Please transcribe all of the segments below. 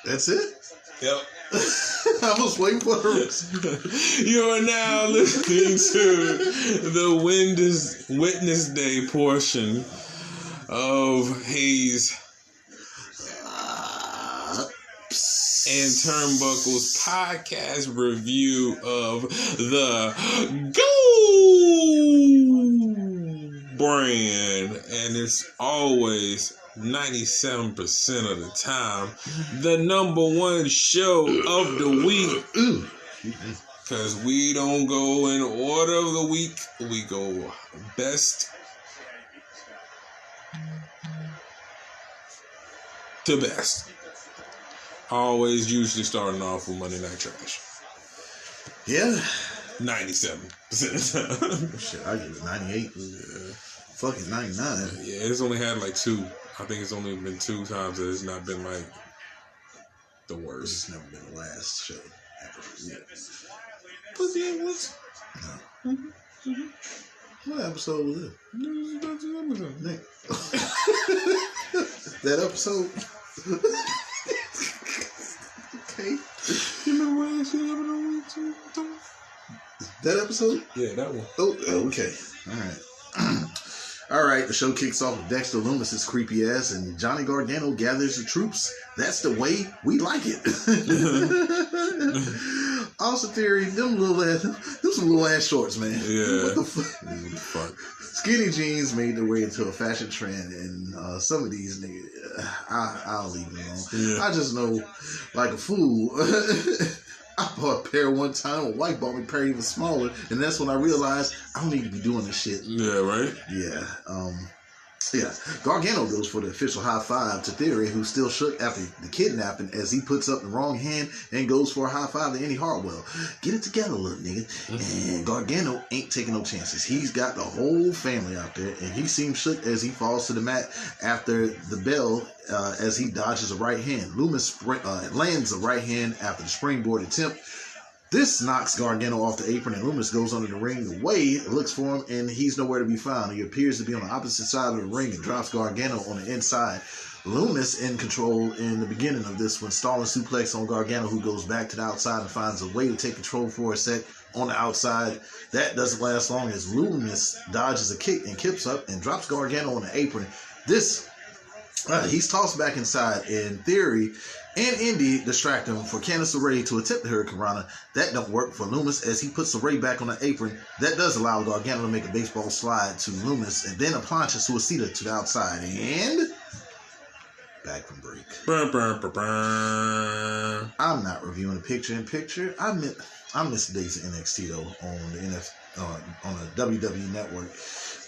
That's it? Yep. I was waiting for the rest. You are now listening to the Witness Day portion of Hayes and Turnbuckle's podcast review of the Go brand. And it's always 97% of the time the number one show of the week. Because we don't go in order of the week. We go best to best. Always usually starting off with Monday Night Trash. Yeah. 97% of the time. Shit, I give it 98. Yeah. Fuck it, 99. Yeah, it's only had like 2. I think it's only been 2 times that it's not been like the worst. It's never been the last show ever. Yeah. But yeah, what's... No. What episode was it? Nick. That episode? Okay. You remember what actually happened on week 2? That episode? Yeah, that one. Oh, okay. All right. All right, the show kicks off with Dexter Loomis's creepy ass, and Johnny Gargano gathers the troops. That's the way we like it. Austin Theory, them some little ass shorts, man. Yeah. What the fuck? Skinny jeans made their way into a fashion trend, and some of these niggas, I'll leave them alone. Yeah. I just know, like a fool. I bought a pair one time. A white bought me a pair even smaller, and that's when I realized I don't need to be doing this shit. Yeah, right? Yeah. Yeah. Gargano goes for the official high five to Theory, who's still shook after the kidnapping, as he puts up the wrong hand and goes for a high five to Andy Hartwell. Get it together, little nigga. And Gargano ain't taking no chances. He's got the whole family out there, and he seems shook as he falls to the mat after the bell. As he dodges a right hand. Loomis lands a right hand after the springboard attempt. This knocks Gargano off the apron, and Loomis goes under the ring. Wade looks for him, and he's nowhere to be found. He appears to be on the opposite side of the ring and drops Gargano on the inside. Loomis in control in the beginning of this one, stalling suplex on Gargano, who goes back to the outside and finds a way to take control for a sec on the outside. That doesn't last long as Loomis dodges a kick and kips up and drops Gargano on the apron. He's tossed back inside, in Theory and Indy distract him for Candice LeRae to attempt the Hurricane Rana. That don't work for Loomis as he puts LeRae back on the apron. That does allow Gargano to make a baseball slide to Loomis and then a plancha suicida to the outside. And back from break. I'm not reviewing a picture-in-picture. I miss the days of NXT though on the on the WWE network,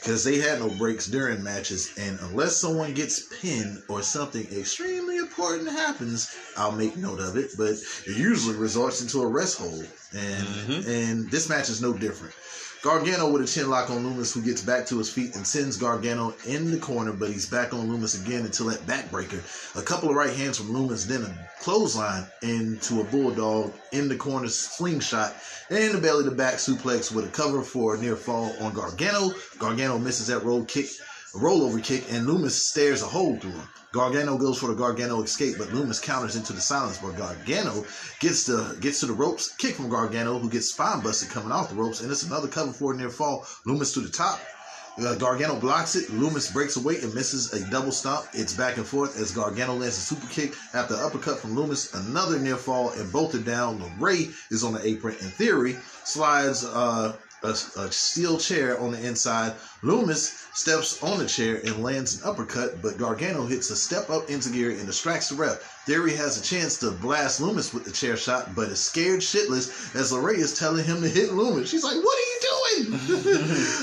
because they had no breaks during matches, and unless someone gets pinned or something extremely important happens, I'll make note of it, but it usually resorts into a rest hold, and this match is no different. Gargano with a chin lock on Loomis, who gets back to his feet and sends Gargano in the corner, but he's back on Loomis again until that backbreaker. A couple of right hands from Loomis, then a clothesline into a bulldog in the corner slingshot, and a belly to back suplex with a cover for a near fall on Gargano. Gargano misses that rollover kick, and Loomis stares a hole through him. Gargano goes for the Gargano escape, but Loomis counters into the silence, where Gargano gets to the ropes. Kick from Gargano, who gets spine busted coming off the ropes, and it's another cover for a near fall. Loomis to the top. Gargano blocks it. Loomis breaks away and misses a double stomp. It's back and forth as Gargano lands a super kick after an uppercut from Loomis. Another near fall, and both are down. LeRae is on the apron. In Theory slides a steel chair on the inside. Loomis steps on the chair and lands an uppercut, but Gargano hits a step up into gear and distracts the ref. Theory has a chance to blast Loomis with the chair shot, but is scared shitless as LeRae is telling him to hit Loomis. She's like, "What are you doing?"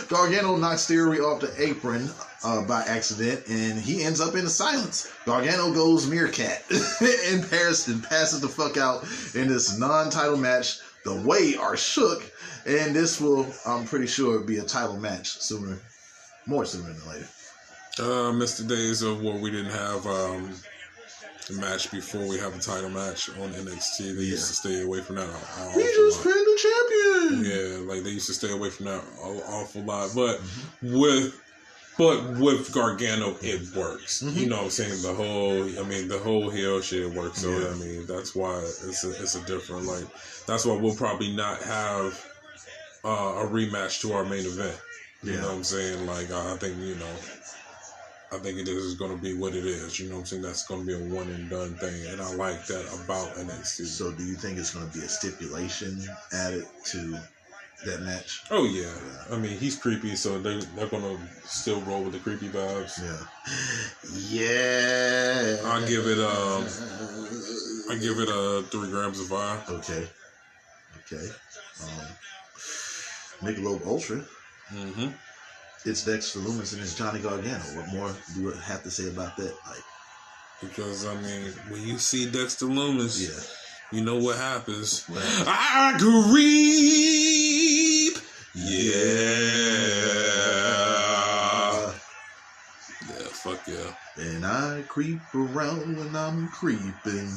Gargano knocks Theory off the apron by accident, and he ends up in the silence. Gargano goes meerkat and passes the fuck out in this non-title match. The Way are shook, and this will, I'm pretty sure, be a title match more sooner than later. Missed the days of where we didn't have a match before we have a title match on NXT. They used to stay away from that We just pinned the champion! Yeah, like they used to stay away from that an awful lot. But with But with Gargano, it works. You know what I'm saying? The whole heel shit works. So, I mean, that's why it's a different, like, that's why we'll probably not have a rematch to our main event. You know what I'm saying? Like, I think, I think it is going to be what it is. You know what I'm saying? That's going to be a one and done thing. And I like that about NXT. So do you think it's going to be a stipulation added to that match? Oh, yeah. I mean, he's creepy, so they're going to still roll with the creepy vibes. Yeah. I give it 3 grams of fire. Okay. Michelob Ultra. It's Dexter Lumis and it's Johnny Gargano. What more do you have to say about that? Like, because I mean, when you see Dexter Lumis, you know what happens. I creep. Fuck yeah. And I creep around when I'm creeping.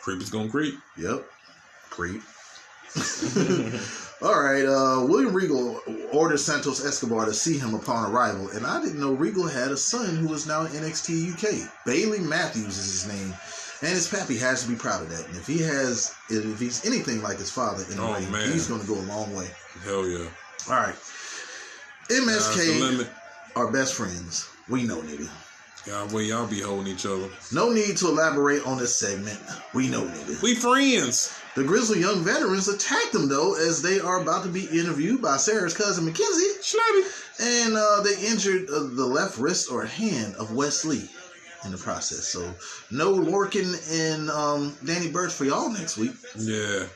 Creep is gonna creep. Yep. Creep. All right, William Regal orders Santos Escobar to see him upon arrival, and I didn't know Regal had a son who is now in NXT UK. Bailey Matthews is his name, and his pappy has to be proud of that. And if he's anything like his father in a way, he's going to go a long way. Hell yeah. All right, MSK are best friends. We know, nigga. Yeah, well, y'all be holding each other. No need to elaborate on this segment. We know, nigga. We friends. The Grizzly Young Veterans attack them, though, as they are about to be interviewed by Sarah's cousin, Mackenzie. And they injured the left wrist or hand of Wes Lee in the process. So, no Lorcan and Danny Burch for y'all next week. Yeah.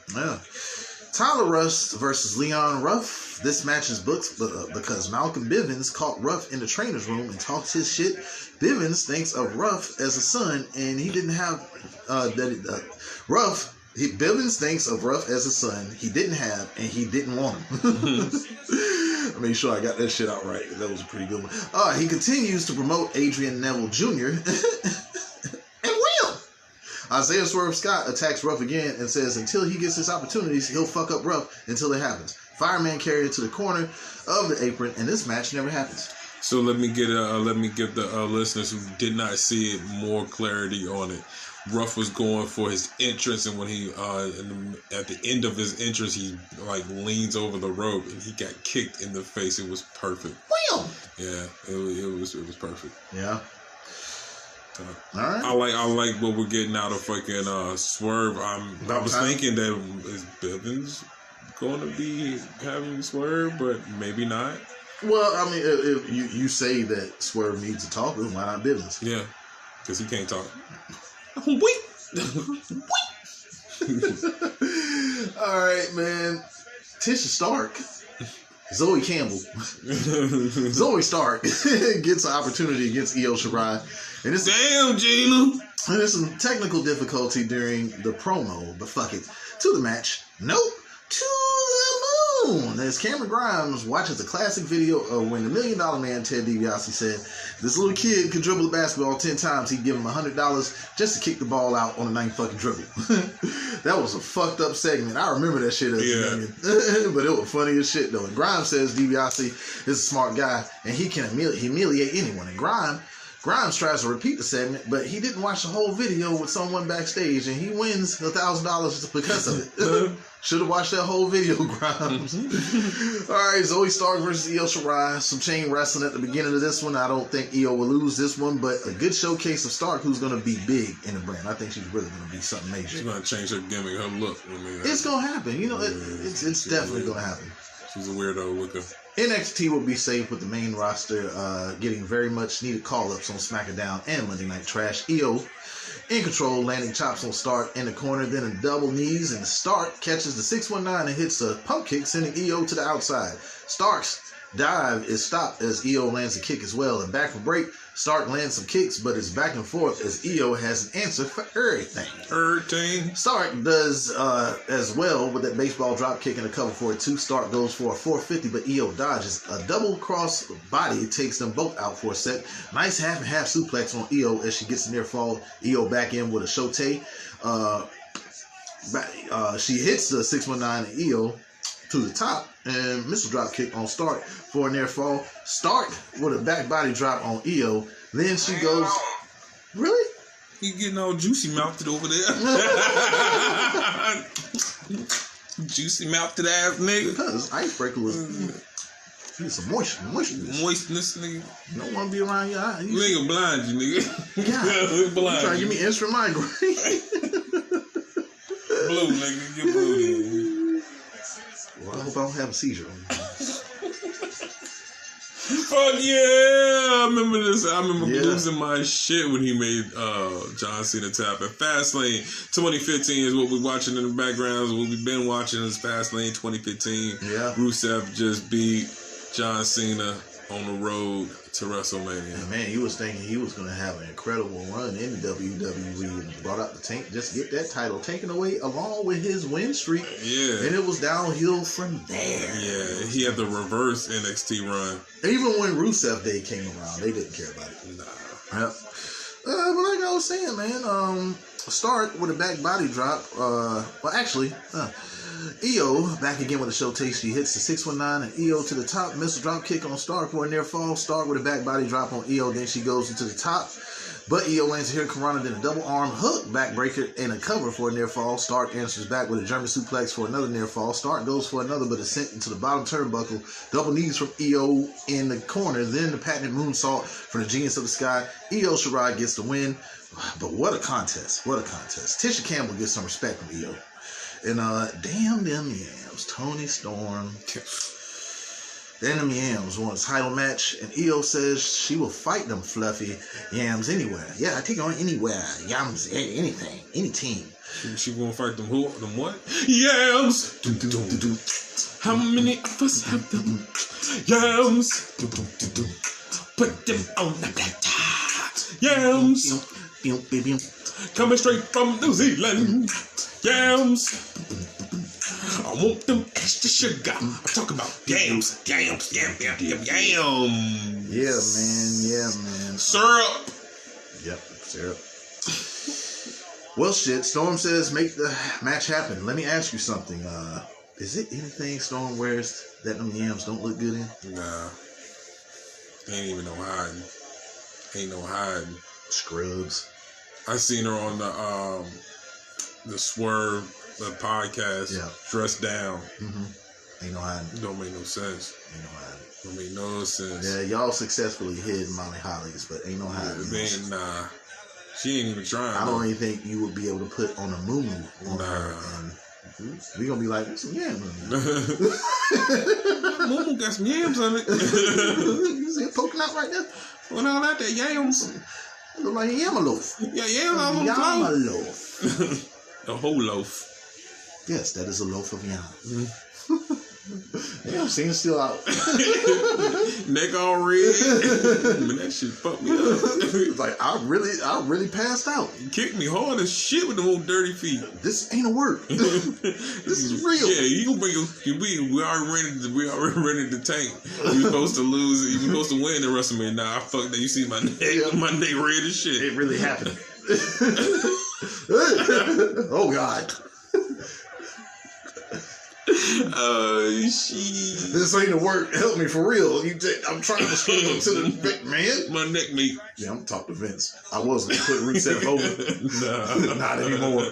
Tyler Rust versus Leon Ruff. This match is booked because Malcolm Bivens caught Ruff in the trainer's room and talked his shit. Bivens thinks of Ruff as a son, and he didn't have Bivens thinks of Ruff as a son he didn't have, and he didn't want him. I made sure I got that shit out right. That was a pretty good one. He continues to promote Adrian Neville Jr. and will. Isaiah Swerve Scott attacks Ruff again and says until he gets his opportunities, he'll fuck up Ruff until it happens. Fireman carried it to the corner of the apron, and this match never happens. So let me give the listeners who did not see it more clarity on it. Ruff was going for his entrance, and when he at the end of his entrance, he like leans over the rope and he got kicked in the face. It was perfect. Well, yeah, it was perfect. Yeah. All right. I like what we're getting out of fucking Swerve. I was thinking that is Bivens going to be having Swerve, but maybe not. Well, I mean, if you say that Swerve needs to talk, then why not Bivens? Yeah, because he can't talk. All right, man. Tisha Stark, Zoe Campbell, Zoe Stark gets an opportunity against Io Shirai, and it's damn Gina. And there's some technical difficulty during the promo, but fuck it. To the match, nope. To the moon. As Cameron Grimes watches a classic video of when the $1 Million Man Ted DiBiase said this little kid could dribble the basketball 10 times, he'd give him $100 just to kick the ball out on the 9th fucking dribble. That was a fucked up segment. I remember that shit as a youngin'. But it was funny as shit though. And Grimes says DiBiase is a smart guy and he can humiliate anyone. And Grimes tries to repeat the segment, but he didn't watch the whole video with someone backstage, and he wins $1,000 because of it. Should have watched that whole video, Grimes. All right, Zoe Stark versus Io Shirai. Some chain wrestling at the beginning of this one. I don't think Io will lose this one, but a good showcase of Stark, who's going to be big in the brand. I think she's really going to be something major. She's going to change her gimmick, her look. It's going to happen. You know, it's definitely going to happen. She's a weirdo looker. NXT will be safe with the main roster getting very much needed call-ups on SmackDown and Monday Night Trash. Io in control, landing chops on Stark in the corner, then a double knees, and Stark catches the 619 and hits a pump kick, sending Io to the outside. Stark's dive is stopped as Io lands a kick as well, and back for break, Stark lands some kicks, but it's back and forth as Io has an answer for everything. Stark does as well with that baseball drop kick and a cover for it too. Stark goes for a 450, but Io dodges. A double cross body takes them both out for a set. Nice half and half suplex on Io as she gets a near fall. Io back in with a shote. She hits the 619 and Io to the top and missile drop kick on Stark for a near fall. Stark with a back body drop on Io. Then she goes, really? You getting all juicy mouthed over there. Juicy mouthed ass nigga. Because Icebreaker was some moistness. Moistness, nigga. You don't want to be around your eyes. Nigga blind you, nigga. Yeah. You trying to give me instant migraine. Blue, nigga. Get blue, nigga. Well, I hope I don't have a seizure. Fuck yeah! I remember this. I remember losing my shit when he made John Cena tap. And Fastlane 2015 is what we're watching in the background. What we've been watching is Fastlane 2015. Yeah. Rusev just beat John Cena on the road to WrestleMania. And man, he was thinking he was going to have an incredible run in the WWE and brought out the tank, just get that title taken away along with his win streak. Yeah. And it was downhill from there. Yeah, he had the reverse NXT run. Even when Rusev Day came around, they didn't care about it. Nah. Yep. But like I was saying, man, Stark with a back body drop. Io back again with a show taste. She hits the 619 and Io to the top. Missile drop kick on Stark for a near fall. Stark with a back body drop on Io. Then she goes into the top. But Io lands here. Karana then a double arm hook backbreaker and a cover for a near fall. Stark answers back with a German suplex for another near fall. Stark goes for another but ascent into the bottom turnbuckle. Double knees from Io in the corner. Then the patented moonsault from the Genius of the Sky. Io Shirai gets the win. But what a contest. What a contest. Tisha Campbell gets some respect from Io. And damn them yams, Tony Storm. Damn them yams won a title match, and Io says she will fight them fluffy yams anywhere. Yeah, I take her on anywhere. Yams, anything, any team. She gonna fight them who? Them what? Yams. How many of us have them? Yams. Put them on the platter. Yams. Coming straight from New Zealand. Yams. I want them extra sugar. I'm talking about yams. Yeah, man. Syrup. Yep, syrup. Well, shit. Storm says make the match happen. Let me ask you something. Is it anything Storm wears that them yams don't look good in? Nah. Ain't even no hiding. Ain't no hiding. Scrubs. I seen her on the Swerve podcast, dressed down. Mm-hmm. Ain't no hiding. Don't make no sense. Ain't no hiding. Don't make no sense. Yeah, y'all successfully hid Molly Holly's, but ain't no hiding. Nah. She ain't even trying. I don't even think you would be able to put on a moo-moo on her. And we gonna be like, there's some yams on it. Moo-moo got some yams on it. You see it poking out right there? What all that? Yams. It look like a yamaloaf. Yeah, yams on the Yamaloaf. A whole loaf. Yes, that is a loaf of yam. Damn, seems still out. Neck all red. Man, that shit fucked me up. It's like I really passed out. You kicked me hard as shit with them old dirty feet. This ain't a work. This is real. Yeah, you gonna bring we already rented the tank. You supposed to lose. You supposed to win the WrestleMania. Nah, I fucked that. You see my neck, my neck red as shit. It really happened. Oh God. Shit. This ain't a work. Help me for real. I'm trying to struggle to the man. My neck meat. Yeah, I'm talking to Vince. I wasn't put Rusev over. Nah. Not anymore.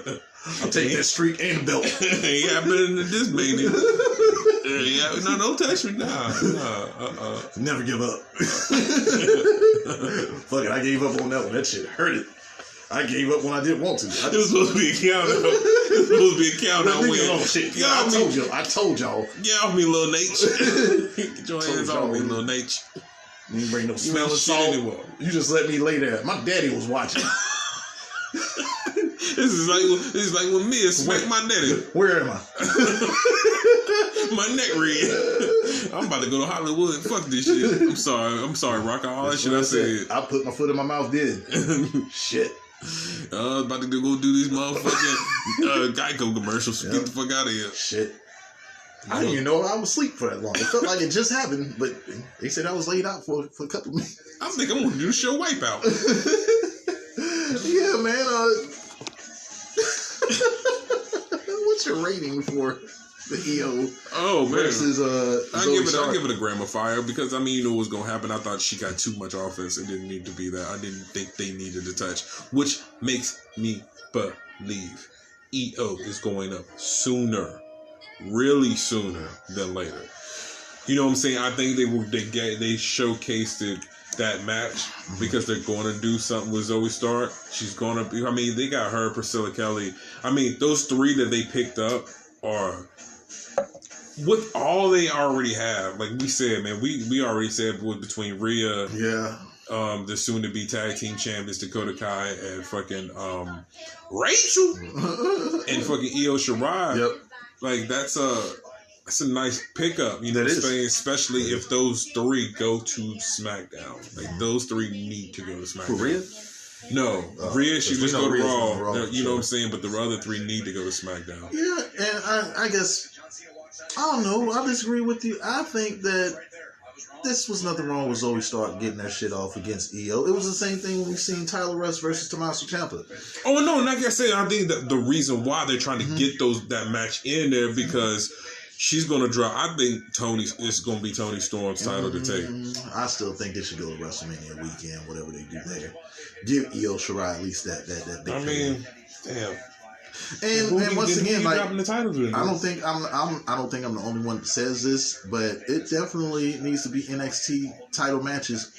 I'll take that streak and belt. Ain't happening to this baby. Yeah, no, don't touch me now. Never give up. Fuck it, I gave up on that one. That shit hurt it. I gave up when I didn't want to. It was supposed to be a count out. It was supposed to be a count out win. Shit. I told y'all. Get off me, little Nate. Get your hands off me, little Nate. You didn't bring no smelling salt. Anymore. You just let me lay there. My daddy was watching. This is like when Mia smacked my daddy. Where am I? My neck red. I'm about to go to Hollywood. Fuck this shit. I'm sorry, Rock. All that shit I said. I put my foot in my mouth. Did shit. I was about to go do these motherfucking Geico commercials. Yep. Get the fuck out of here. Shit. I didn't even know I was asleep for that long. It felt like it just happened, but they said I was laid out for a couple of minutes. I think I'm going to do the show Wipeout. Yeah, man. What's your rating for The EO. Oh man. Versus I'll give it a gram of fire because I mean you know what's gonna happen. I thought she got too much offense. It didn't need to be that. I didn't think they needed a touch, which makes me believe EO is going up sooner, really sooner than later. You know what I'm saying? I think they showcased it. That match because they're going to do something with Zoe Stark. She's going to be. I mean, they got her, Priscilla Kelly. I mean, those three that they picked up are with all they already have. Like we said, man, we already said between Rhea, the soon to be tag team champions Dakota Kai and fucking Rachel and fucking Io Shirai. Yep. Like that's a nice pickup, you know what I'm saying? Especially if those three go to SmackDown. Like, those three need to go to SmackDown. For Rhea? No. Rhea, she just go to Raw. You know what I'm saying? But the other three need to go to SmackDown. Yeah, and I guess, I don't know. I disagree with you. I think that this was nothing wrong with Zoe Stark getting that shit off against EO. It was the same thing when we seen Tyler Russ versus Tommaso Ciampa. Oh, no. Like I said, I think that the reason why they're trying to get that match in there because she's going to drop. I think it's going to be Toni Storm's title to take. I still think they should go to WrestleMania weekend, whatever they do there. Give Io Shirai at least that big. I mean, damn. And once again, like the titles I don't think I'm the only one that says this, but it definitely needs to be NXT title matches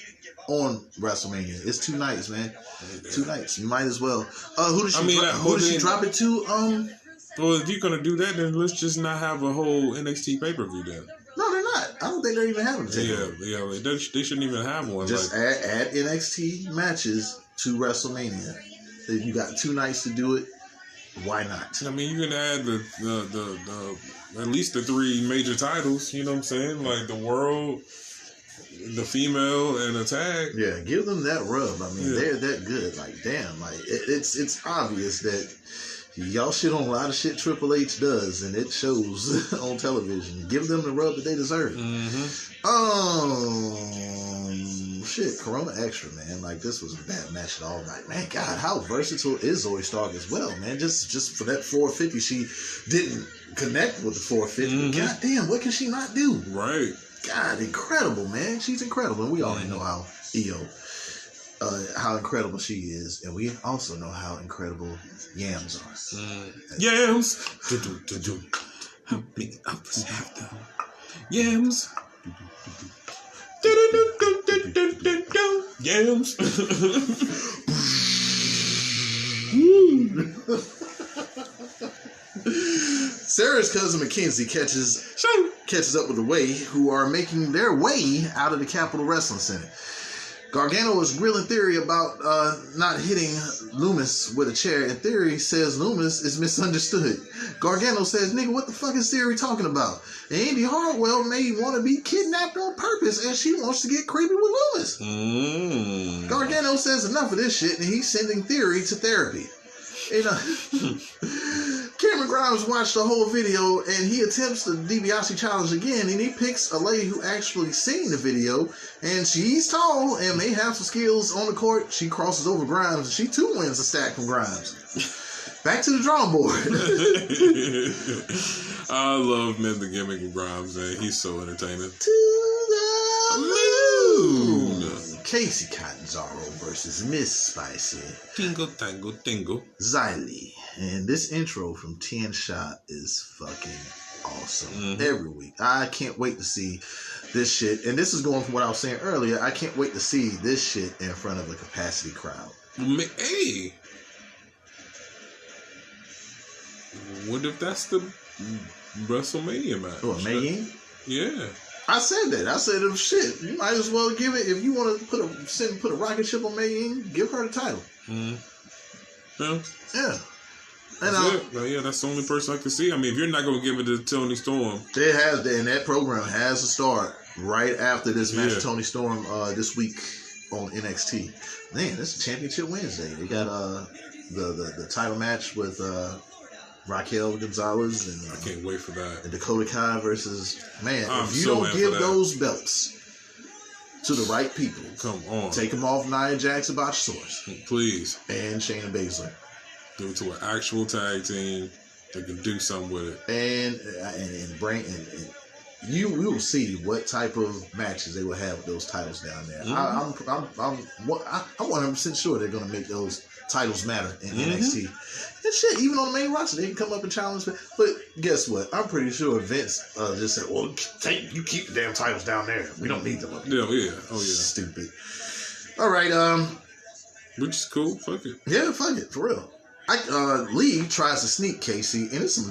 on WrestleMania. It's 2 nights, man. 2 nights. You might as well. Who does she drop it to? Well, if you're going to do that, then let's just not have a whole NXT pay-per-view then. No, they're not. I don't think they're even having it. Yeah, they shouldn't even have one. Just add NXT matches to WrestleMania. If you got 2 nights to do it, why not? I mean, you can add the at least the 3 major titles, you know what I'm saying? Like the world, the female, and the tag. Yeah, give them that rub. I mean, they're that good. Like, damn, like it's obvious that y'all shit on a lot of shit Triple H does, and it shows on television. Give them the rub that they deserve. Shit, Corona Extra, man. Like, this was a bad match at all. Like, man, God, how versatile is Zoe Stark as well, man? Just for that 450, she didn't connect with the 450. God damn, what can she not do? Right. God, incredible, man. She's incredible. And we already know how how incredible she is, and we also know how incredible Yams are. Yams. How many of us have them? Yams. Yams. Sarah's cousin Mackenzie catches up with the Way, who are making their way out of the Capitol Wrestling Center. Gargano is grilling Theory about not hitting Loomis with a chair, and Theory says Loomis is misunderstood. Gargano says, nigga, what the fuck is Theory talking about? And Indy Hartwell may want to be kidnapped on purpose, and she wants to get creepy with Loomis. Gargano says enough of this shit, and he's sending Theory to therapy. And, Cameron Grimes watched the whole video, and he attempts the DiBiase challenge again, and he picks a lady who actually seen the video, and she's tall and may have some skills on the court. She crosses over Grimes, and she too wins a stack from Grimes. Back to the drawing board. I love the gimmick of Grimes, man. He's so entertaining. To the moon. Casey Catanzaro versus Miss Spicy. Tingle, tango, tingle. Xylee. And this intro from Tien Shot is fucking awesome. Every week. I can't wait to see this shit. And this is going from what I was saying earlier. I can't wait to see this shit in front of a capacity crowd. Hey. What if that's the WrestleMania match? What, Megan? Yeah. I said that. I said, oh, shit, you might as well give it, if you want to put a rocket ship on Megan, give her the title. Yeah. And that's the only person I can see. I mean, if you're not going to give it to Toni Storm. It has, and that program has to start right after this match with Toni Storm this week on NXT. Man, this is Championship Wednesday. They got the title match with Raquel Gonzalez, and I can't wait for that. And Dakota Kai versus if you don't give those belts to the right people, come on, take them off Nia Jax and Botchasaurus, please, and Shayna Baszler. Do it to an actual tag team. They can do something with it. And bring and you will see what type of matches they will have with those titles down there. Mm-hmm. I'm 100% sure they're going to make those titles matter in NXT. And shit, even on the main roster, they can come up and challenge. But guess what? I'm pretty sure Vince just said, "Well, you keep the damn titles down there. We don't need them up here." Yeah. Oh yeah. Stupid. All right. Which is cool. Fuck it. Yeah, fuck it for real. Lee tries to sneak Casey, and it's some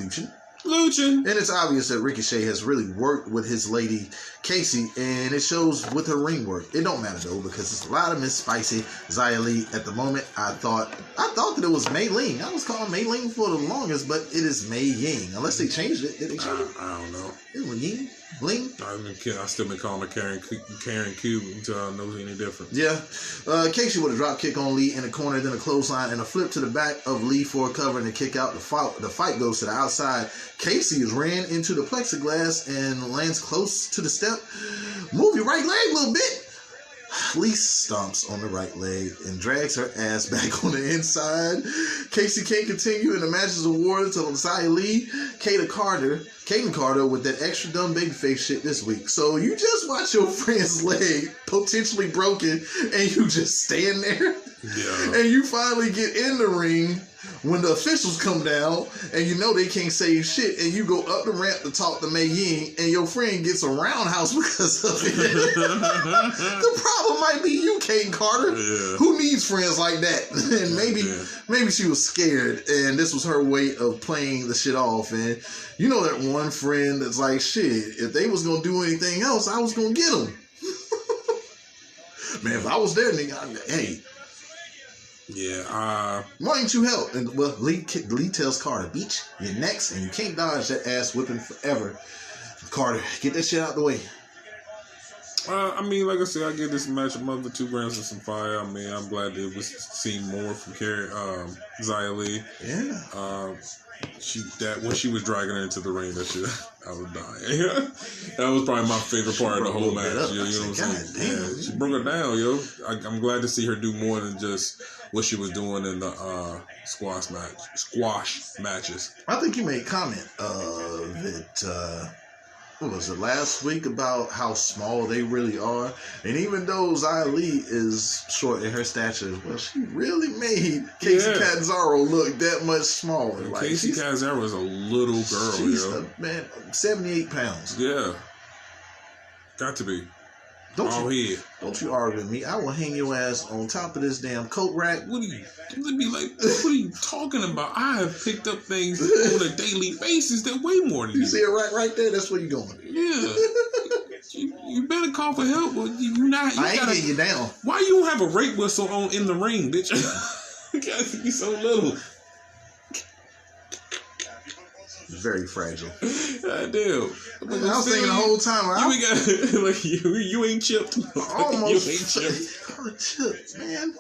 luching. And it's obvious that Ricochet has really worked with his lady Casey, and it shows with her ring work. It don't matter though, because it's a lot of Miss Spicy Xia Li at the moment. I thought that it was Mei Ling. I was calling Mei Ling for the longest, but it is Mei Ying. Unless they changed it. Did they change it? I don't know. It was Ying? Ling? I still been calling her Karen Cube until I know any different. Yeah. Casey with a drop kick on Lee in the corner, then a clothesline and a flip to the back of Lee for a cover and a kick out. The fight goes to the outside. Casey is ran into the plexiglass and lands close to the step. Move your right leg a little bit. Lee stomps on the right leg and drags her ass back on the inside. Casey can't continue and the match is awarded to Xia Li. Kaden Carter with that extra dumb babyface shit this week. So you just watch your friend's leg potentially broken and you just stand there. Yeah. And you finally get in the ring when the officials come down and you know they can't save shit and you go up the ramp to talk to Mei Ying and your friend gets a roundhouse because of it. The problem might be you, Kaden Carter. Yeah. Who needs friends like that? And maybe she was scared and this was her way of playing the shit off. And you know that one friend that's like, shit, if they was going to do anything else, I was going to get them. Man, if I was there, nigga, hey. Yeah, why didn't you help? And well, Lee tells Carter, "Bitch, you're next, and you can't dodge that ass whipping forever." Carter, get that shit out the way. I mean, like I said, I give this match a month or 2 grams of some fire. I mean, I'm glad that we seen more from Xia Li. Yeah. When she was dragging her into the ring, that shit, I was dying. That was probably my favorite part of the whole match. You know what I'm saying? Yeah, she broke her down, yo. I'm glad to see her do more than just what she was doing in the squash matches. I think you made a comment that what was it, last week, about how small they really are. And even though Xia Li is short in her stature, well, she really made Casey Catanzaro look that much smaller. Like, Casey Catanzaro is a little girl, she's 78 pounds. Yeah. Got to be. Don't you argue with me. I will hang your ass on top of this damn coat rack. What are you talking about? I have picked up things on a daily basis that way more than you. You see a rack right there? That's where you're going. Yeah. you better call for help. I ain't getting you down. Why you don't have a rape whistle on in the ring, bitch? You got to be so little. Very fragile. God damn. I was thinking the whole time. You ain't chipped. Almost. You ain't chipped, man.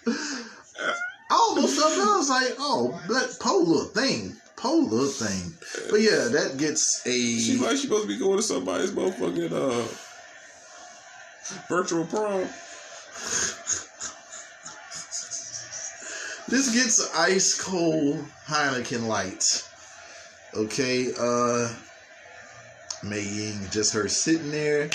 I almost felt I was like, oh, that pole little thing. But yeah, that gets a. She's like, she's supposed to be going to somebody's motherfucking virtual prom. This gets ice cold Heineken light. Okay, Mei Ying, just her sitting there.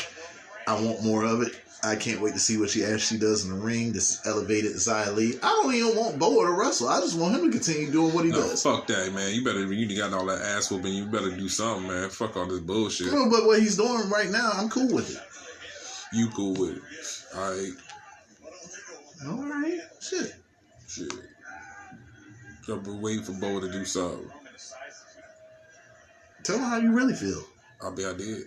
I want more of it. I can't wait to see what she actually does in the ring. This elevated Xia Li. I don't even want Boa to wrestle. I just want him to continue doing what he does. Fuck that, man. You got all that ass whooping. You better do something, man. Fuck all this bullshit. No, but what he's doing right now, I'm cool with it. You cool with it. All right. Shit. I've been waiting for Boa to do something. Tell me how you really feel. I did.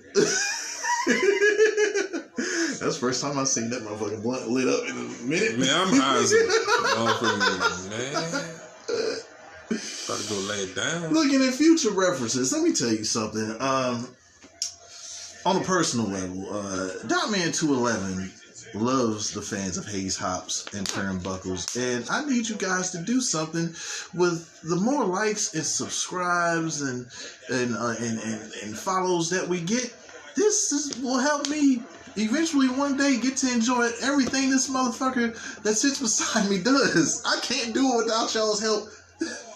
That's the first time I've seen that motherfucking blunt lit up in a minute. Man, I'm high as a motherfucker, man. About to go lay it down. Looking at future references, let me tell you something. On a personal level, Dotman 211 loves the fans of Hayes Hops and Turnbuckles, and I need you guys to do something with the more likes and subscribes and follows that we get. Will help me eventually one day get to enjoy everything this motherfucker that sits beside me does. I can't do it without y'all's help.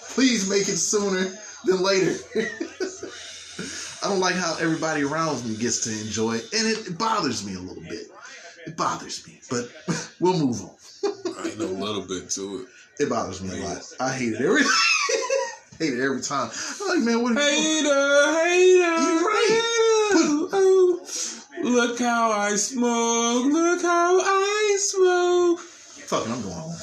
Please make it sooner. then later. I don't like how everybody around me gets to enjoy it, and it bothers me a little bit. It bothers me, but we'll move on. I ain't no little bit to it. It bothers me a lot. I hate it every hate it every time. I'm like, man, what are you doing? Hater. You're right. Look how I smoke. Look how I smoke. Fucking, I'm going home.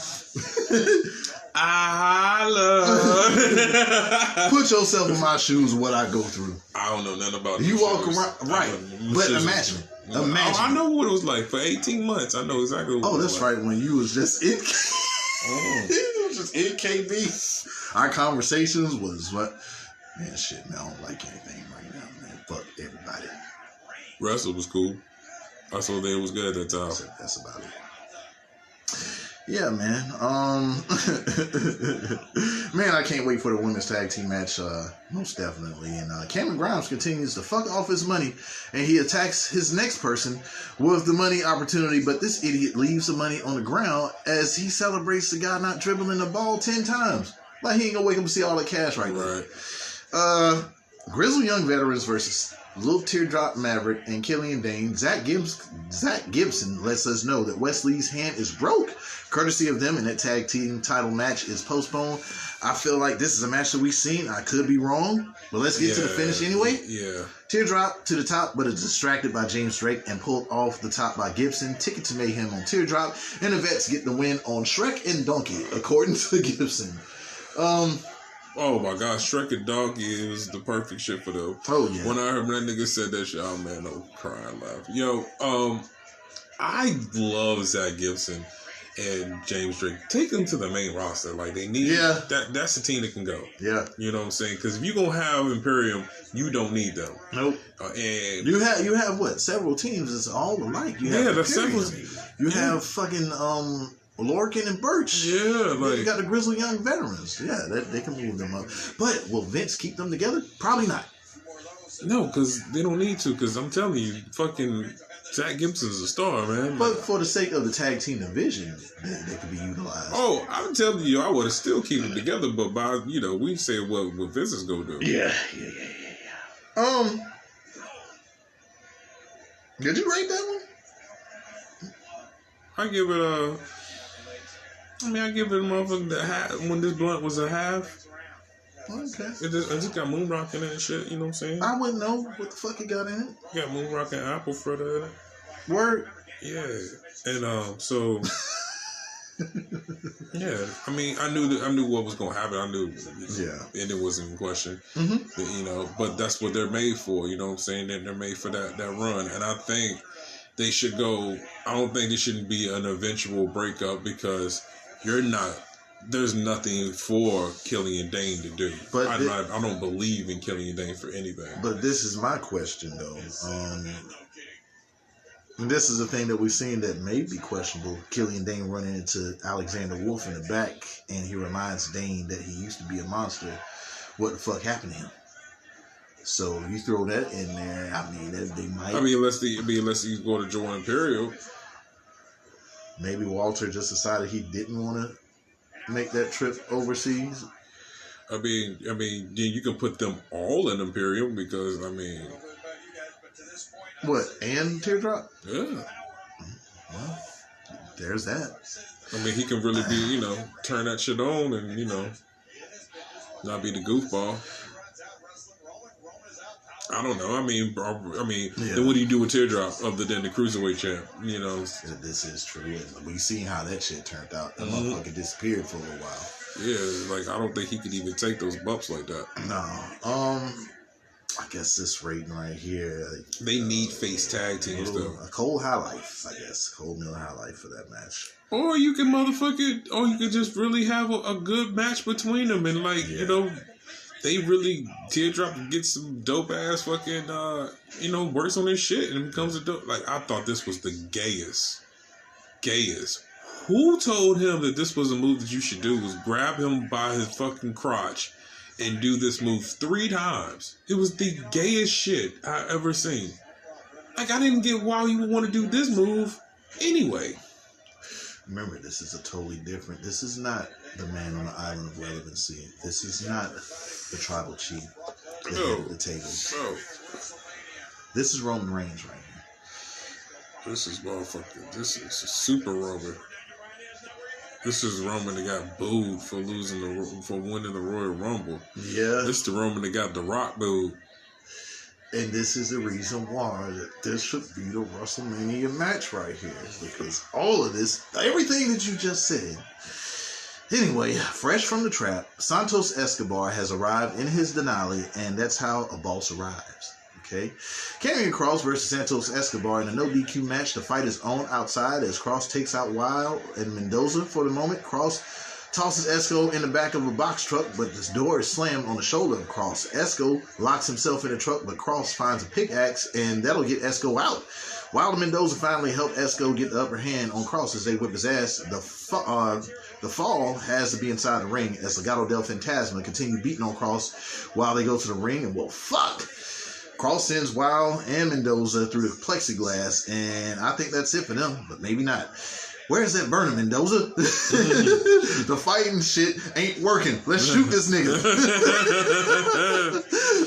I love. Put yourself in my shoes. What I go through. I don't know nothing about. You walk around, right? But imagine. I know what it was like for 18 months. I know exactly. What oh, it was that's like. right. When you was just in, it was just in KB. Our conversations was what? Man, shit, man. I don't like anything right now, man. Fuck everybody. Wrestle was cool. I saw that it was good at that time. That's about it. Yeah, man. Man, I can't wait for the women's tag team match. Most definitely. And Cameron Grimes continues to fuck off his money, and he attacks his next person with the money opportunity. But this idiot leaves the money on the ground as he celebrates the guy not dribbling the ball 10 times. Like he ain't gonna wake up and see all the cash right there. Grizzled Young Veterans versus Little Teardrop Maverick and Killian Dane. Zach Gibson lets us know that Wesley's hand is broke, courtesy of them, and that tag team title match is postponed. I feel like this is a match that we've seen. I could be wrong, but let's get to the finish anyway. Yeah. Teardrop to the top, but is distracted by James Drake and pulled off the top by Gibson. Ticket to Mayhem on Teardrop, and the Vets get the win on Shrek and Donkey, according to Gibson. Oh my God, Shrek and Donkey was the perfect shit for them. Oh yeah. When I heard that nigga said that shit, oh man, no crying laugh. Yo, I love Zach Gibson and James Drake. Take them to the main roster. Like they need that's the team that can go. Yeah. You know what I'm saying? Because if you're gonna have Imperium, you don't need them. Nope. And you have what? Several teams. It's all alike. You have that's several. You have fucking Lorcan and Birch. Yeah, like you got the Grizzly Young Veterans. Yeah, they can move them up. But will Vince keep them together? Probably not. No, because they don't need to. Because I'm telling you, fucking Zach Gibson's a star, man. But for the sake of the tag team division, they could be utilized. Oh, I'm telling you, I would have still keep them together. But by we say what Vince is gonna do. Yeah. Did you rate that one? I give it a. I give it a motherfucker the half. When this blunt was a half. Okay. I just got Moonrock in it and shit. You know what I'm saying? I wouldn't know what the fuck it got in it. Got Moonrock and Apple Fritter in it. Word. Yeah, and so. Yeah, I mean, I knew what was gonna happen. I knew, and it wasn't in question. Mm-hmm. But that's what they're made for. You know what I'm saying? They're made for that run, and I think they should go. I don't think there shouldn't be an eventual breakup because there's nothing for Killian Dane to do. But I don't believe in Killian Dane for anything. But this is my question though. And this is the thing that we've seen that may be questionable. Killian Dane running into Alexander Wolf in the back, and he reminds Dane that he used to be a monster. What the fuck happened to him? So you throw that in there. I mean, they might. Unless he's going to join Imperial. Maybe Walter just decided he didn't want to make that trip overseas. I mean, you can put them all in Imperium because What, and Teardrop? Yeah. Well, there's that. I mean, he can really be, turn that shit on and, not be the goofball. I don't know. Then what do you do with Teardrop other than the Cruiserweight champ? This is true. We've seen how that shit turned out. That motherfucker disappeared for a little while. Yeah, I don't think he could even take those bumps like that. No. I guess this rating right here. They need face tag teams, though. A Cole High Life, I guess. Cole Miller High Life for that match. Or you can you could just really have a good match between them and, they really Teardrop get some dope ass fucking, works on this shit and it becomes a dope. I thought this was the gayest. Who told him that this was a move that you should do was grab him by his fucking crotch and do this move 3 times? It was the gayest shit I ever seen. I didn't get why you would want to do this move anyway. Remember, this is a totally different. This is not the man on the island of relevancy. This is not the tribal chief, the head of the table. No. This is Roman Reigns right here. This is motherfucker. This is a super Roman. This is Roman that got booed for winning the Royal Rumble. Yeah. This the Roman that got the Rock booed. And this is the reason why that this should be the WrestleMania match right here. Because all of this, everything that you just said. Anyway, fresh from the trap, Santos Escobar has arrived in his Denali, and that's how a boss arrives. Okay? Karrion Kross versus Santos Escobar in a no DQ match. The fight is on outside as Kross takes out Wild and Mendoza for the moment. Kross tosses Esco in the back of a box truck, but this door is slammed on the shoulder of Kross. Esco locks himself in the truck, but Kross finds a pickaxe, and that'll get Esco out. Wild and Mendoza finally help Esco get the upper hand on Kross as they whip his ass. The fall has to be inside the ring as Legado del Fantasma continue beating on Kross while they go to the ring, and well, fuck! Kross sends Wild and Mendoza through the plexiglass, and I think that's it for them, but maybe not. Where's that burner, Mendoza? The fighting shit ain't working. Let's shoot this nigga.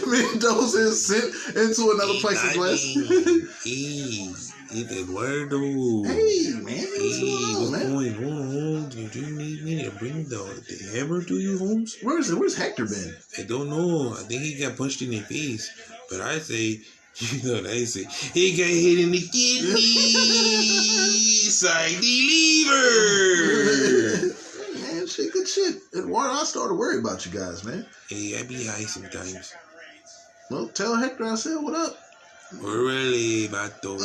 Mendoza is sent into another plexiglass. Hey, Eduardo. Hey, man. What's man? going on? Did you need me to bring the hammer to you, Holmes? Where's Hector been? I don't know. I think he got punched in the face. But I say, you know what I say? He got hit in the kidney. Side liver. Man, shit, good shit. Eduardo, I started to worry about you guys, man. Hey, I be high sometimes. Well, tell Hector I said what up. Really, Bato.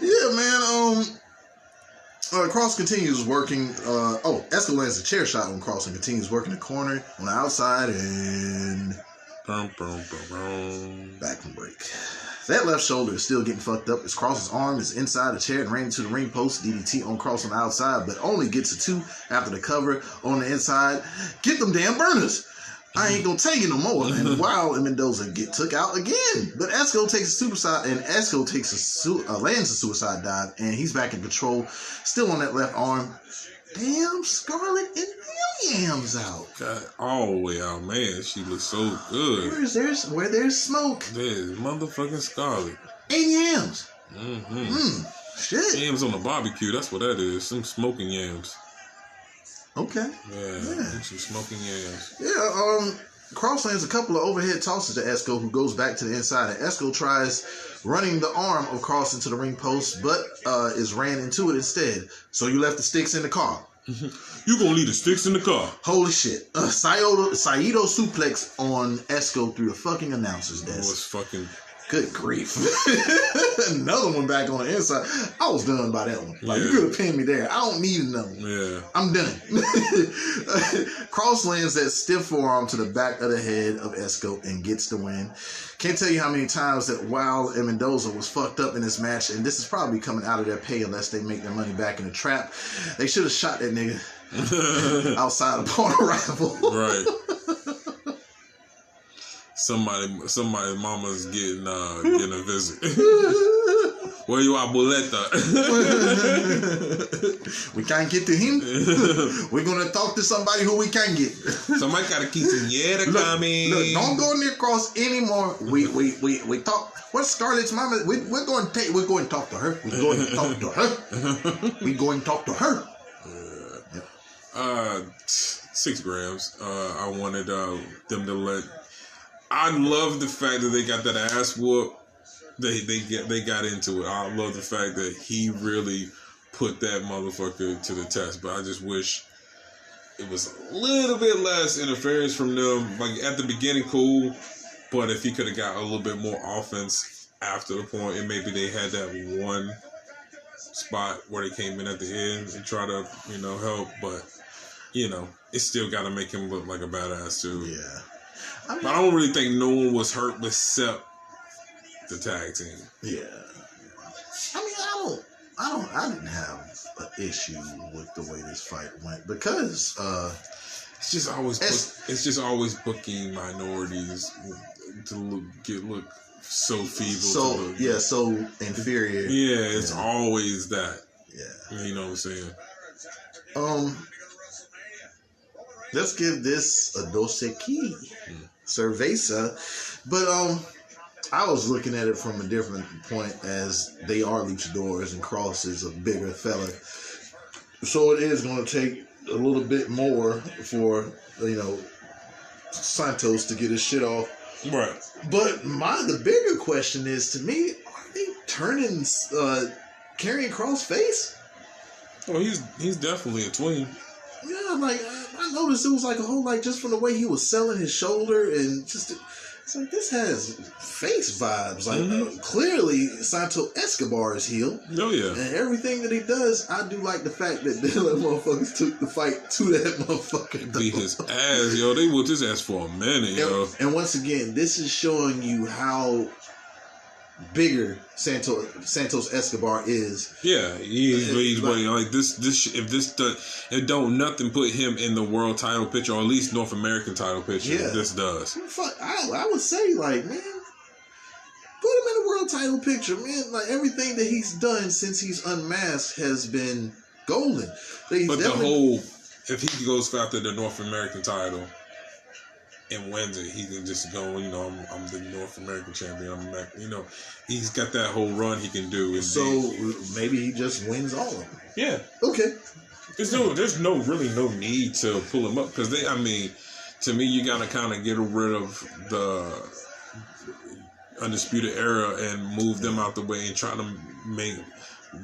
Yeah, man. Kross continues working. Esco lands a chair shot on Kross and continues working the corner on the outside and back from break. That left shoulder is still getting fucked up as Kross's arm is inside the chair and ran into the ring post. DDT on Kross on the outside, but only gets a 2 after the cover on the inside. Get them damn burners. I ain't gonna tell you no more. And Wild and Mendoza get took out again. But Esco takes a suicide, and Esco takes lands a suicide dive, and he's back in control, still on that left arm. Damn, Scarlett and Yams out. Got all the way out, man. She looks so good. Where there's smoke, there's motherfucking Scarlett and Yams. Shit. Yams on the barbecue. That's what that is. Some smoking yams. Okay. Yeah. Some smoking yams. Yeah, Kross lands a couple of overhead tosses to Esco, who goes back to the inside, and Esco tries running the arm of Kross into the ring post, but is ran into it instead. So you left the sticks in the car. You gonna leave the sticks in the car. Holy shit. Saito suplex on Esco through the fucking announcer's desk. Was fucking... Good grief. Another one back on the inside. I was done by that one. Like, you could have pinned me there. I don't need another one. Yeah. I'm done. Kross lands that stiff forearm to the back of the head of Esco and gets the win. Can't tell you how many times that Wild and Mendoza was fucked up in this match, and this is probably coming out of their pay unless they make their money back in the trap. They should have shot that nigga outside upon arrival. Right. Somebody's mama's getting a visit. Where you at, Boleta? We can't get to him. We're gonna talk to somebody who we can get. Somebody gotta keep some coming. Look, don't go near Kross anymore. We talk. What's Scarlett's mama? We're going to talk to her. We're going to talk to her. We're going to talk to her. 6 grams. I wanted them to let. I love the fact that they got that ass whoop. They got into it. I love the fact that he really put that motherfucker to the test. But I just wish it was a little bit less interference from them. Like at the beginning, cool. But if he could have got a little bit more offense after the point, and maybe they had that one spot where they came in at the end and try to, help. But it still got to make him look like a badass too. Yeah. But I don't really think no one was hurt except the tag team. Yeah. I didn't have an issue with the way this fight went because it's just always booking minorities to look so feeble. So inferior. Yeah, it's always that. Yeah. You know what I'm saying? Let's give this a Dos Equis Cerveza. But I was looking at it from a different point, as they are luchadors and Cross is a bigger fella. So it is going to take a little bit more for, Santos to get his shit off. Right. But the bigger question is, to me, are they turning Karrion Kross face? Oh, he's definitely a tween. Yeah, like I noticed it was like a whole, like, just from the way he was selling his shoulder and just, it's like, this has face vibes. Like, clearly Santos Escobar is heel. Oh yeah. And everything that he does, I do like the fact that them motherfuckers took the fight to that motherfucker. Beat his ass, yo. They whooped his ass for a minute, yo. And once again, this is showing you how bigger Santos Escobar is. Yeah, he's like this. If don't nothing put him in the world title picture, or at least North American title picture. Yeah. This does. Fuck, I would say, like, man, put him in the world title picture, man. Like, everything that he's done since he's unmasked has been golden. But if he goes after the North American title and wins it, he can just go, I'm the North American champion. He's got that whole run he can do. So maybe he just wins all of them. Yeah. Okay. There's really no need to pull him up, because to me, you gotta kind of get rid of the Undisputed Era and move them out the way and try to make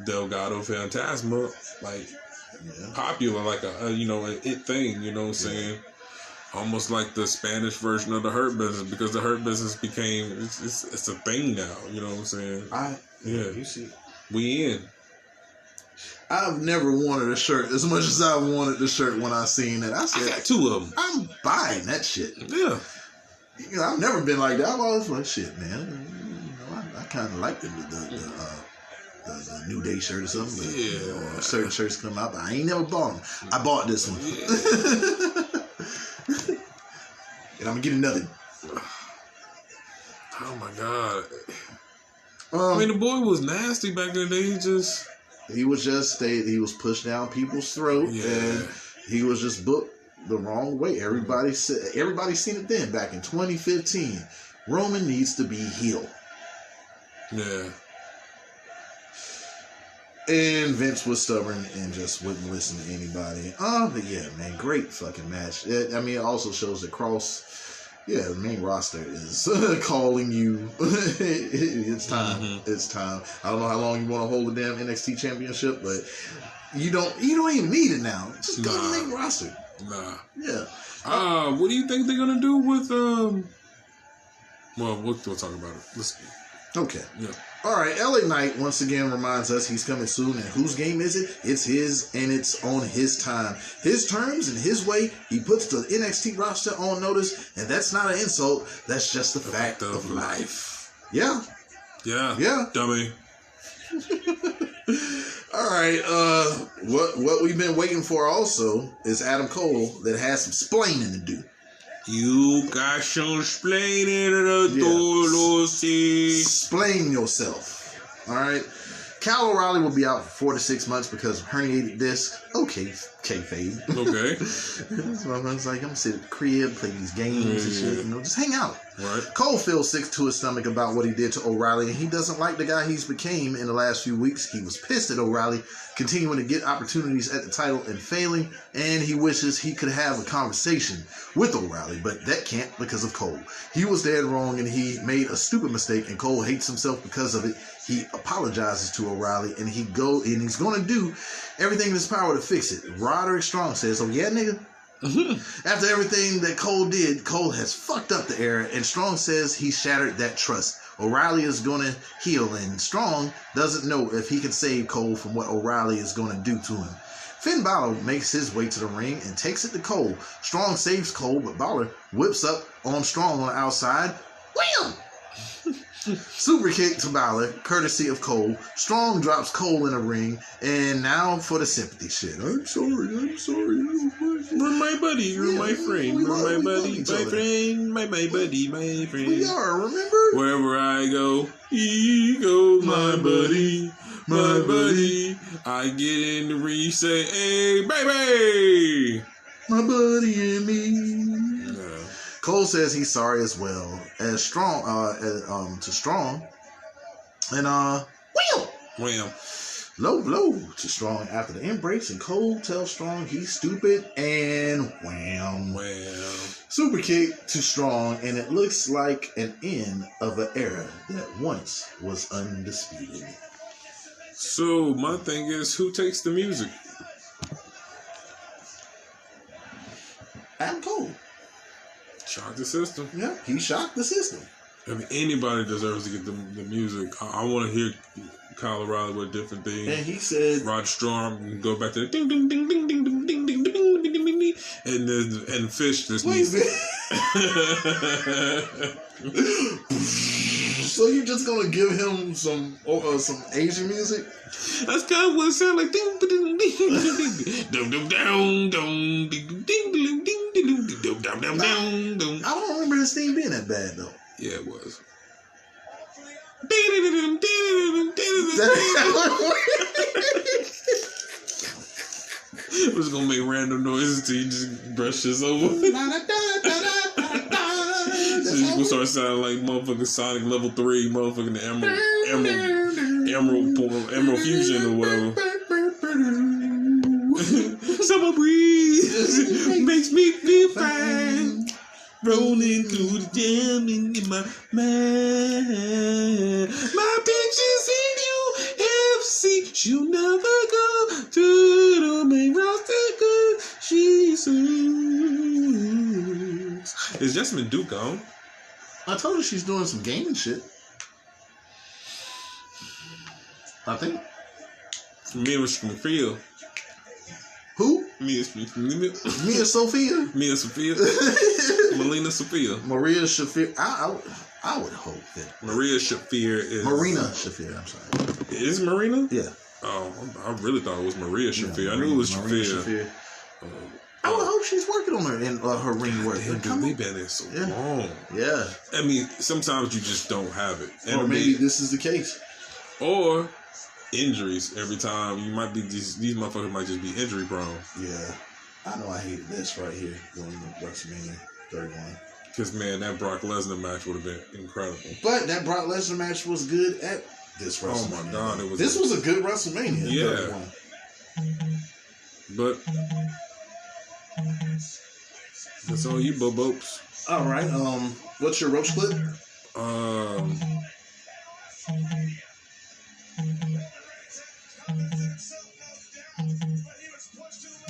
Delgado Fantasma popular, like an it thing. You know what I'm saying? Almost like the Spanish version of the Hurt Business, because the Hurt Business became it's a thing now. You know what I'm saying? You see, we in. I've never wanted a shirt as much as I wanted the shirt when I seen it. I said, I got 2 of them. I'm buying that shit. Yeah. I've never been like that. I've always like, shit, man. I kind of like the New Day shirt or something. But, certain shirts come out, but I ain't never bought them. I bought this one. Yeah. And I'm gonna get another. Oh my god. The boy was nasty back in the day. He was pushed down people's throat, and he was just booked the wrong way. Everybody seen it then. Back in 2015, Roman needs to be heel. Yeah. And Vince was stubborn and just wouldn't listen to anybody. But yeah, man, great fucking match. It also shows that Cross, the main roster is calling you. It's time. Mm-hmm. It's time. I don't know how long you want to hold the damn NXT championship, but you don't even need it now. Just go to the main roster. Nah. Yeah. What do you think they're gonna do with Well, we'll talk about it. Let's. Okay. Yeah. All right, LA Knight once again reminds us he's coming soon, and whose game is it? It's his, and it's on his time. His terms and his way, he puts the NXT roster on notice, and that's not an insult, that's just the fact of life. Yeah. Yeah. Dummy. All right, what we've been waiting for also is Adam Cole that has some splaining to do. You got some splaining to do, Explain yourself. All right. Kyle O'Reilly will be out for 4 to 6 months because of herniated disc. Okay, kayfabe. Okay. So I was like, I'm gonna sit at the crib, play these games and shit, just hang out. Right. Cole feels sick to his stomach about what he did to O'Reilly, and he doesn't like the guy he's became in the last few weeks. He was pissed at O'Reilly, continuing to get opportunities at the title and failing, and he wishes he could have a conversation with O'Reilly, but that can't because of Cole. He was dead wrong, and he made a stupid mistake, and Cole hates himself because of it. He apologizes to O'Reilly, and he's going to do everything in his power to fix it. Roderick Strong says, "Oh yeah, nigga." Mm-hmm. After everything that Cole did, Cole has fucked up the era, and Strong says he shattered that trust. O'Reilly is going to heal, and Strong doesn't know if he can save Cole from what O'Reilly is going to do to him. Finn Balor makes his way to the ring and takes it to Cole. Strong saves Cole, but Balor whips up on Strong on the outside. Wham! Super kick to Balor, courtesy of Cole. Strong drops Cole in a ring, and now for the sympathy shit. I'm sorry. You're my buddy, you're my friend, you're my buddy, my friend, my buddy, my friend. We are, remember? Wherever I go, he goes my buddy, my buddy. I get in the ring, you say, hey, baby! My buddy and me. Yeah. Cole says he's sorry as well as Strong, to Strong, and Wham. low blow to Strong after the embrace, and Cole tells Strong he's stupid, and wham. Super kick to Strong, and it looks like an end of an era that once was undisputed. So my thing is, who takes the music? Adam Cole. Shock the system. Yeah, he shocked the system. I mean, anybody deserves to get the music. I want to hear Kyle O'Reilly with different things. And he said, Roger Strong go back to the ding ding ding ding ding ding ding ding ding ding ding ding ding, and Fish just needs. So you're just gonna give him some Asian music? That's kind of what it sounds like. Ding ding ding ding ding ding ding ding ding ding ding. I don't remember his theme being that bad though. Yeah, it was. We're just gonna make random noises till you just brush this over. So you gonna start sounding like motherfucking Sonic level 3, motherfucking the Emerald Fusion or whatever. Summer breeze makes me feel fine. Rolling through the jam in my mind. My pictures in UFC. She'll never go to the main roster 'cause she sues. Is Jessamine Duke on? I told her she's doing some gaming shit. I think. Mia Sophia. Who? Mia Sophia. Melina Sophia. Maria Shafir. I would hope that. Maria Shafir is. Marina Shafir, I'm sorry. Is Marina? Yeah. Oh, I really thought it was Maria Shafir. Yeah, I knew it was Shafir. I would hope she's working on her in her ring work. They've been there so long. Yeah. I mean, sometimes you just don't have it. And or maybe this is the case. Or injuries every time. You might be these motherfuckers might just be injury prone. Yeah. I know I hated this right here going to WrestleMania 31. Because, man, that Brock Lesnar match would have been incredible. But that Brock Lesnar match was good at this WrestleMania. Oh, my God. This was a good WrestleMania. Yeah. 31. But that's all you, Bobopes. All right. What's your roach clip?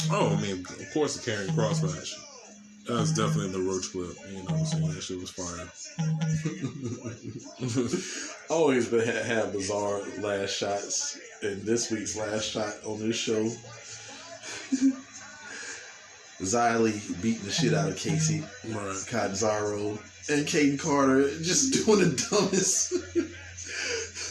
Oh, I mean, of course, the Karrion Kross match. That's definitely the roach clip. You know what I'm saying? That shit was fire. Always have bizarre last shots. And this week's last shot on this show, Xylee beating the shit out of Casey, Catanzaro, and Caden Carter just doing the dumbest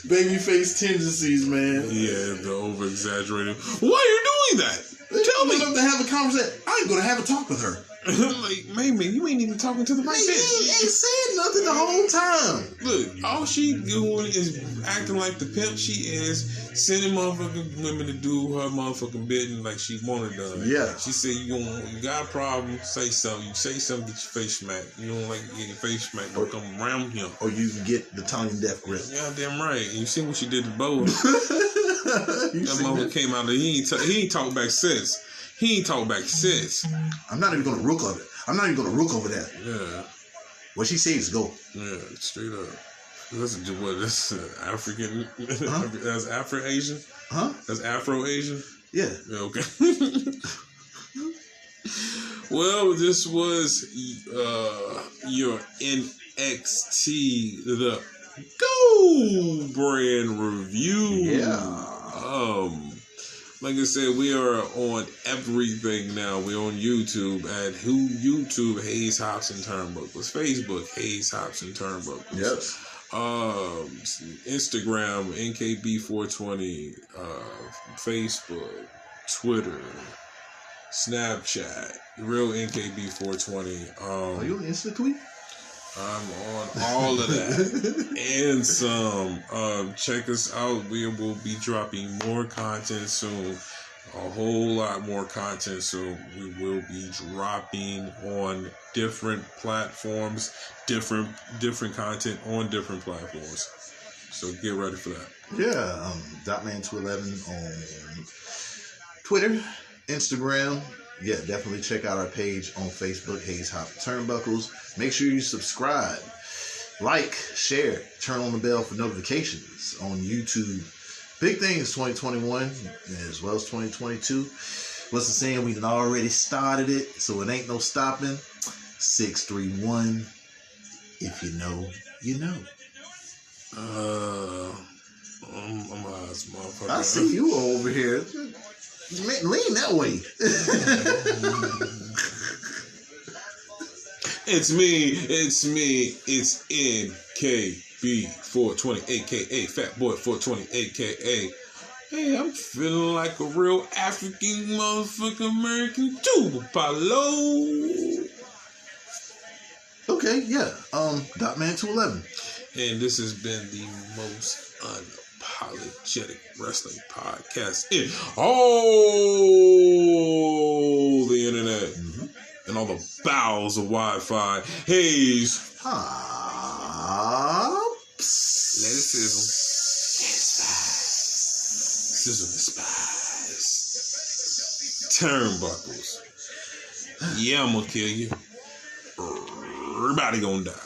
babyface tendencies, man. Yeah, the over-exaggerated. Why are you doing that? Tell me. To have a conversation. I'm going to have a talk with her. Like, maybe you ain't even talking to the right bitch. She ain't saying nothing the whole time. Look, all she doing is acting like the pimp she is, sending motherfucking women to do her motherfucking bidding like she wanted done. Yeah. She said, you got a problem, say something. You say something, get your face smacked. You don't like getting your face smacked, don't come around him. Or you can get the tongue and death grip. Yeah, damn right. And you see what she did to Bo. That mother came out there, he ain't talked back since. I'm not even going to rook of it. I'm not even going to rook over that. Yeah. What she says, go. Yeah, straight up. That's African. Huh? That's Afro-Asian? Huh? That's Afro-Asian? Yeah. Okay. Well, this was your NXT the Go brand review. Yeah. Like I said, we are on everything now. We're on YouTube at YouTube Hayes Hops and Turnbuckles. Facebook Hayes Hops and Turnbuckles. Yes. Instagram, NKB420, Facebook, Twitter, Snapchat, real NKB420. Are you on Insta tweet? I'm on all of that and some. Check us out. We will be dropping more content soon. A whole lot more content soon. We will be dropping on different platforms, different content on different platforms. So get ready for that. Yeah, Dotman211 on Twitter, Instagram. Yeah, definitely check out our page on Facebook, Hayes Hop Turnbuckles. Make sure you subscribe, like, share, turn on the bell for notifications on YouTube. Big things 2021 as well as 2022. What's the saying? We done already started it, so it ain't no stopping. 631. If you know, you know. I'm high as a motherfucker. I see you over here. Lean that way. It's me, it's NKB420, aka Fat Boy 420, aka hey, I'm feeling like a real African motherfucking American too, Paulo. Okay, yeah. Dotman211. And this has been the most unapologetic wrestling podcast in all the internet. Mm-hmm. And all the bowels of Wi-Fi. Hayes. Hops. Let it sizzle. Sizzle and spice. Turnbuckles. Yeah, I'm gonna kill you. Everybody gonna die.